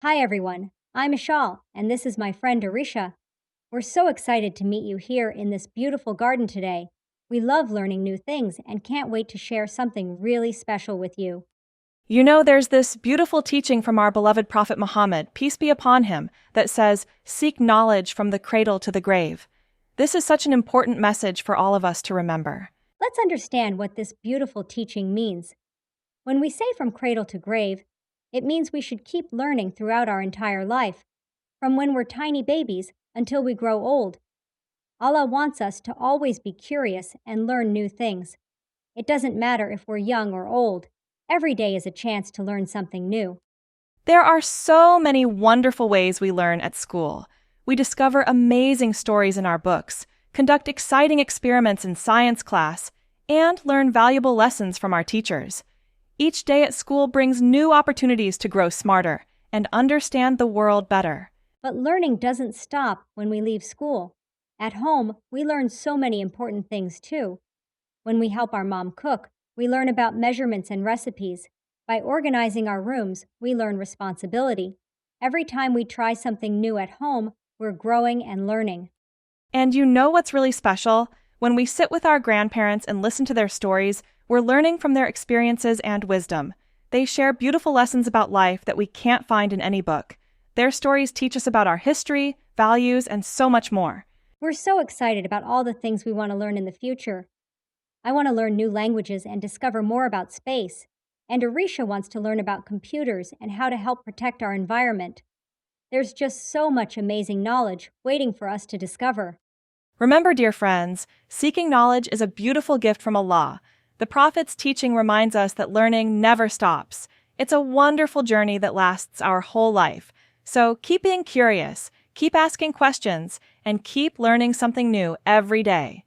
Hi everyone, I'm Ishal, and this is my friend Arisha. We're so excited to meet you here in this beautiful garden today. We love learning new things and can't wait to share something really special with you. You know, there's this beautiful teaching from our beloved Prophet Muhammad, peace be upon him, that says, seek knowledge from the cradle to the grave. This is such an important message for all of us to remember. Let's understand what this beautiful teaching means. When we say from cradle to grave, it means we should keep learning throughout our entire life, from when we're tiny babies until we grow old. Allah wants us to always be curious and learn new things. It doesn't matter if we're young or old. Every day is a chance to learn something new. There are so many wonderful ways we learn at school. We discover amazing stories in our books, conduct exciting experiments in science class, and learn valuable lessons from our teachers. Each day at school brings new opportunities to grow smarter and understand the world better. But learning doesn't stop when we leave school. At home, we learn so many important things too. When we help our mom cook, we learn about measurements and recipes. By organizing our rooms, we learn responsibility. Every time we try something new at home, we're growing and learning. And you know what's really special? When we sit with our grandparents and listen to their stories, we're learning from their experiences and wisdom. They share beautiful lessons about life that we can't find in any book. Their stories teach us about our history, values, and so much more. We're so excited about all the things we want to learn in the future. I want to learn new languages and discover more about space. And Arisha wants to learn about computers and how to help protect our environment. There's just so much amazing knowledge waiting for us to discover. Remember, dear friends, seeking knowledge is a beautiful gift from Allah. The Prophet's teaching reminds us that learning never stops. It's a wonderful journey that lasts our whole life. So keep being curious, keep asking questions, and keep learning something new every day.